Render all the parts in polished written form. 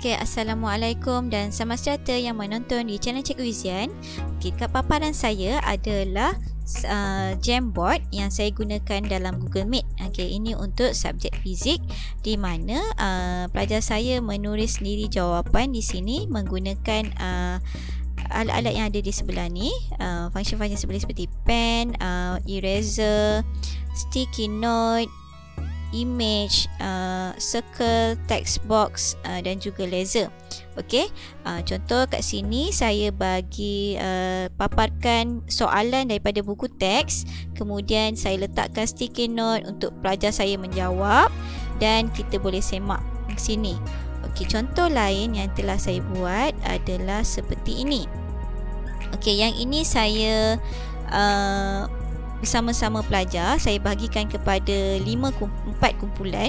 Okey, Assalamualaikum dan selamat sejahtera yang menonton di channel Cikgu Izian. Okey, kat paparan saya adalah Jamboard yang saya gunakan dalam Google Meet. Okey, ini untuk subjek fizik di mana pelajar saya menulis sendiri jawapan di sini menggunakan alat-alat yang ada di sebelah ni, function-function seperti pen, eraser, sticky note, image, circle, text box dan juga laser. Okey, contoh kat sini saya bagi paparkan soalan daripada buku teks, kemudian saya letakkan sticky note untuk pelajar saya menjawab dan kita boleh semak di sini. Okey, contoh lain yang telah saya buat adalah seperti ini. Okey, yang ini saya bersama-sama pelajar, saya bahagikan kepada 4 kumpulan.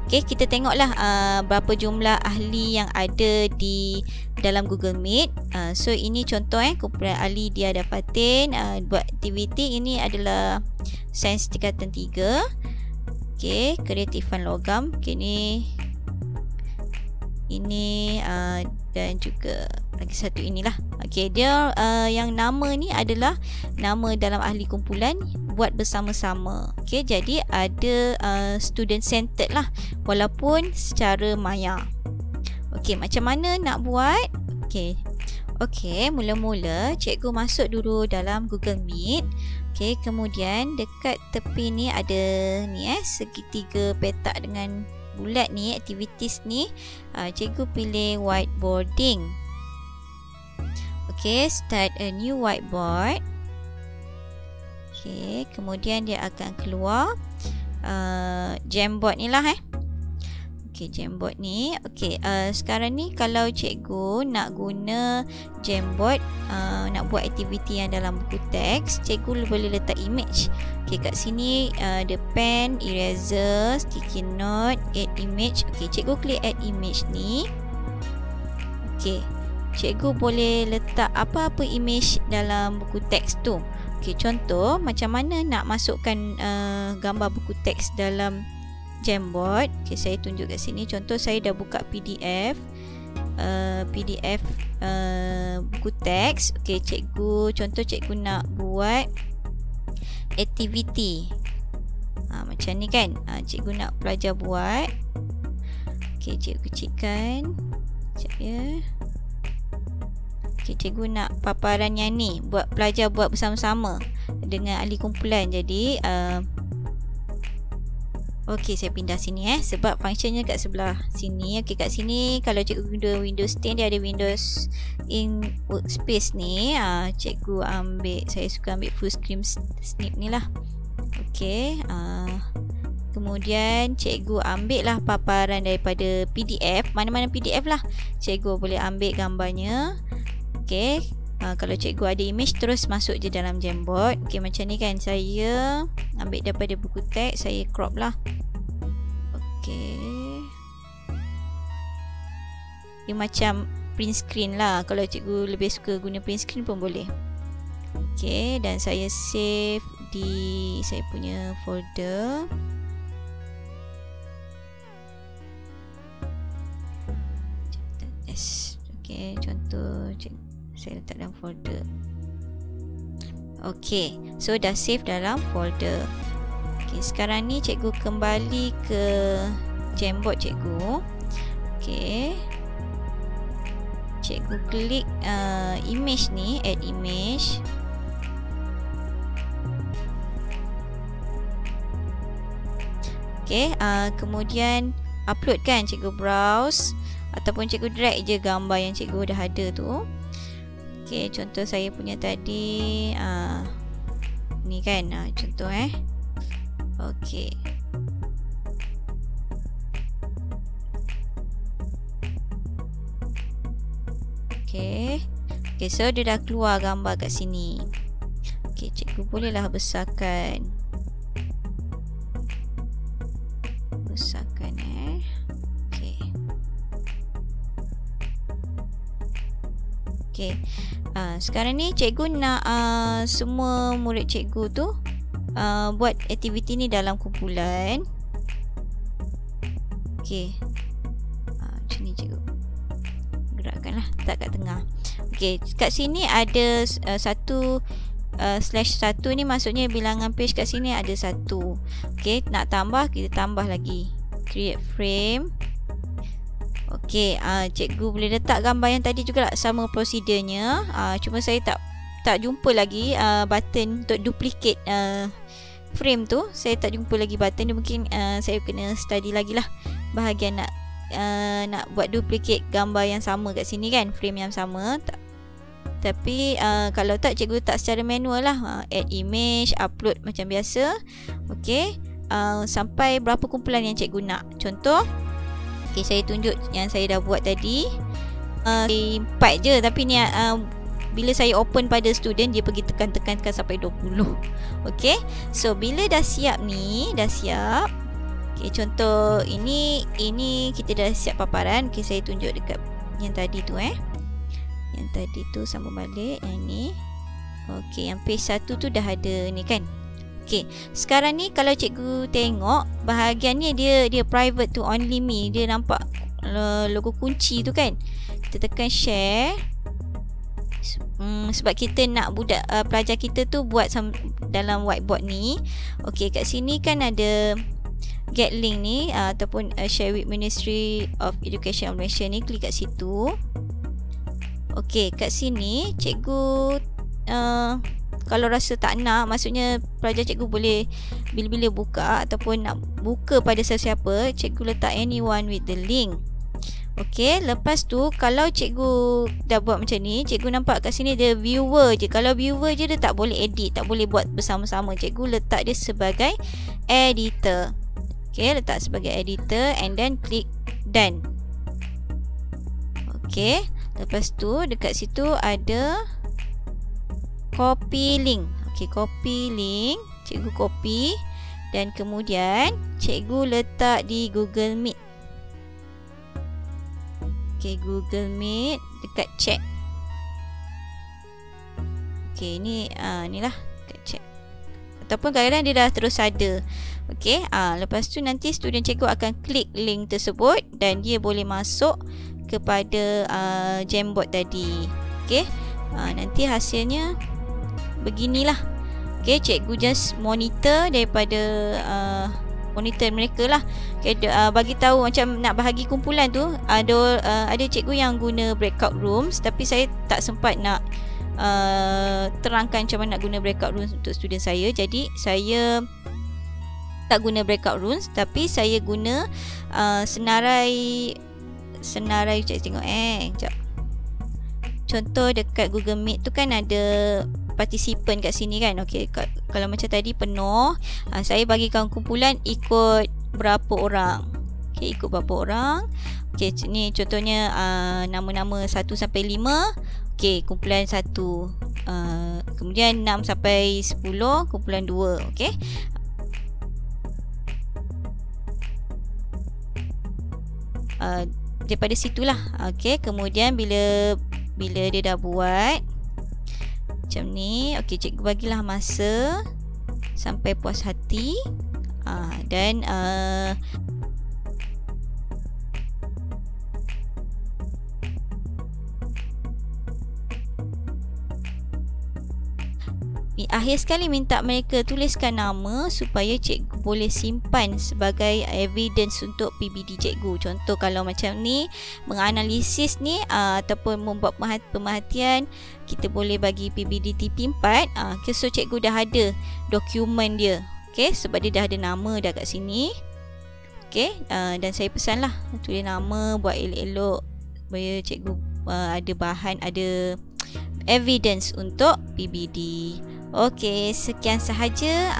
Okey, kita tengoklah berapa jumlah ahli yang ada di dalam Google Meet. So ini contoh kumpulan ahli dia ada Fatin buat aktiviti ini adalah sains tingkatan 3. Okey, kreatifan logam. Okey, ini dan juga lagi satu inilah. Okey, dia yang nama ni adalah nama dalam ahli kumpulan buat bersama-sama. Okey, jadi ada student centered lah walaupun secara maya. Okey, macam mana nak buat? Okey, mula-mula cikgu masuk dulu dalam Google Meet. Okey, kemudian dekat tepi ni ada ni segitiga petak dengan bulat ni, activities ni. Cikgu pilih whiteboarding. Okey, start a new whiteboard. Okey, kemudian dia akan keluar Jamboard ni lah Okey, Jamboard ni. Okey, sekarang ni kalau cikgu nak guna Jamboard, nak buat aktiviti yang dalam buku teks, cikgu boleh letak image. Okey, kat sini ada pen, eraser, sticky note, add image. Okey, cikgu klik add image ni. Okey, cikgu boleh letak apa-apa image dalam buku teks tu. Okey, contoh macam mana nak masukkan gambar buku teks dalam Jamboard. Okey, saya tunjuk kat sini. Contoh saya dah buka PDF buku teks. Okey, contoh cikgu nak buat aktiviti. Macam ni kan. Cikgu nak pelajar buat. Okey, cikgu kecilkan. Sekejap ya. Okey, cikgu nak paparan yang ni buat pelajar buat bersama-sama dengan ahli kumpulan. Jadi okey, saya pindah sini sebab functionnya kat sebelah sini. Okey, kat sini kalau cikgu guna Windows 10 dia ada Windows in Workspace ni. Cikgu ambil, saya suka ambil full screen snip ni lah. Okey, kemudian cikgu ambil lah paparan daripada PDF. Mana-mana PDF lah, cikgu boleh ambil gambarnya. Okey, kalau cikgu ada image terus masuk je dalam Jamboard. Okey, macam ni kan. Saya ambil daripada buku teks, saya crop lah. Okey, dia macam print screen lah. Kalau cikgu lebih suka guna print screen pun boleh. Okey, dan saya save di saya punya folder. Okey, contoh saya letak dalam folder. Okey, so dah save dalam folder. Okey, sekarang ni cikgu kembali ke Jamboard cikgu. Okey, cikgu klik image ni, add image. Okey, kemudian upload kan, cikgu browse ataupun cikgu drag je gambar yang cikgu dah ada tu. Okey, contoh saya punya tadi ni kan, contoh Okey. Okey, so dia dah keluar gambar kat sini. Okey, cikgu bolehlah besarkan. Okey. Sekarang ni cikgu nak semua murid cikgu tu buat aktiviti ni dalam kumpulan. Okey. Macam ni cikgu. lah, letak kat tengah. Okey, kat sini ada satu /1 ni maksudnya bilangan page kat sini ada 1. Okey, nak tambah kita tambah lagi. Create frame. Okey, cikgu boleh letak gambar yang tadi juga sama prosedurnya. Cuma saya tak jumpa lagi button untuk duplicate frame tu. Saya tak jumpa lagi button dia. Mungkin saya kena study lagi lah bahagian nak buat duplicate gambar yang sama kat sini kan, frame yang sama. Tapi kalau tak, cikgu letak secara manual lah. Add image, upload macam biasa. Okey, sampai berapa kumpulan yang cikgu nak. Contoh, okay, saya tunjuk yang saya dah buat tadi. 4 je, tapi ni bila saya open pada student, dia pergi tekan-tekan sampai 20. Okey, so bila dah siap ni, dah siap. Okey, contoh ini kita dah siap paparan. Okey, saya tunjuk dekat yang tadi tu yang tadi tu sambung balik yang ni. Okey, yang page 1 tu dah ada ni kan. Okey, sekarang ni kalau cikgu tengok bahagian ni, dia private to only me. Dia nampak logo kunci tu kan. Kita tekan share. Sebab kita nak budak pelajar kita tu buat dalam whiteboard ni. Okey, kat sini kan ada get link ni ataupun share with Ministry of Education of Malaysia ni. Klik kat situ. Okey, kat sini cikgu kalau rasa tak nak, maksudnya pelajar cikgu boleh bila-bila buka ataupun nak buka pada sesiapa, cikgu letak anyone with the link. Okey, lepas tu kalau cikgu dah buat macam ni, cikgu nampak kat sini dia viewer je. Kalau viewer je, dia tak boleh edit, tak boleh buat bersama-sama. Cikgu letak dia sebagai editor. Okey, letak sebagai editor and then klik done. Okey, lepas tu dekat situ ada copy link. Okey, copy link. Cikgu copy dan kemudian cikgu letak di Google Meet. Okey, Google Meet dekat chat. Okey, inilah dekat chat. Ataupun kadang-kadang dia dah terus ada. Okey, lepas tu nanti student cikgu akan klik link tersebut dan dia boleh masuk kepada Jamboard tadi. Okey, nanti hasilnya beginilah. Okey, cikgu just monitor daripada monitor mereka lah. Okay, bagi tahu macam nak bahagi kumpulan tu, ada cikgu yang guna breakout rooms, tapi saya tak sempat nak terangkan macam mana nak guna breakout rooms untuk student saya. Jadi saya tak guna breakout rooms, tapi saya guna senarai cikgu tengok sekejap. Contoh dekat Google Meet tu kan ada participant kat sini kan. Okey, kalau macam tadi penuh, saya bagikan kumpulan ikut berapa orang. Okey, ikut berapa orang. Okey, ni contohnya nama-nama 1 sampai 5. Okey, kumpulan 1. Kemudian 6 sampai 10, kumpulan 2. Okey. Daripada situlah. Okey, kemudian bila dia dah buat macam ni, okey, cikgu bagilah masa sampai puas hati. Dan akhir sekali minta mereka tuliskan nama supaya cikgu boleh simpan sebagai evidence untuk PBD cikgu. Contoh kalau macam ni, menganalisis ni ataupun membuat pemerhatian, kita boleh bagi PBD TP4. So cikgu dah ada dokumen dia. Okay, sebab dia dah ada nama dah kat sini. Okay, dan saya pesanlah tulis nama, buat elok-elok supaya cikgu ada bahan, ada evidence untuk PBD. Okey, sekian sahaja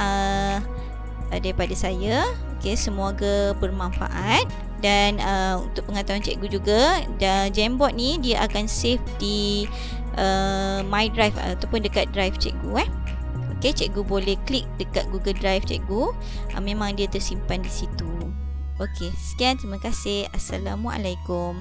daripada saya. Okey, semoga bermanfaat. Dan untuk pengetahuan cikgu juga, Jamboard ni dia akan save di My Drive ataupun dekat drive cikgu. Okey, cikgu boleh klik dekat Google Drive cikgu. Memang dia tersimpan di situ. Okey, sekian, terima kasih. Assalamualaikum.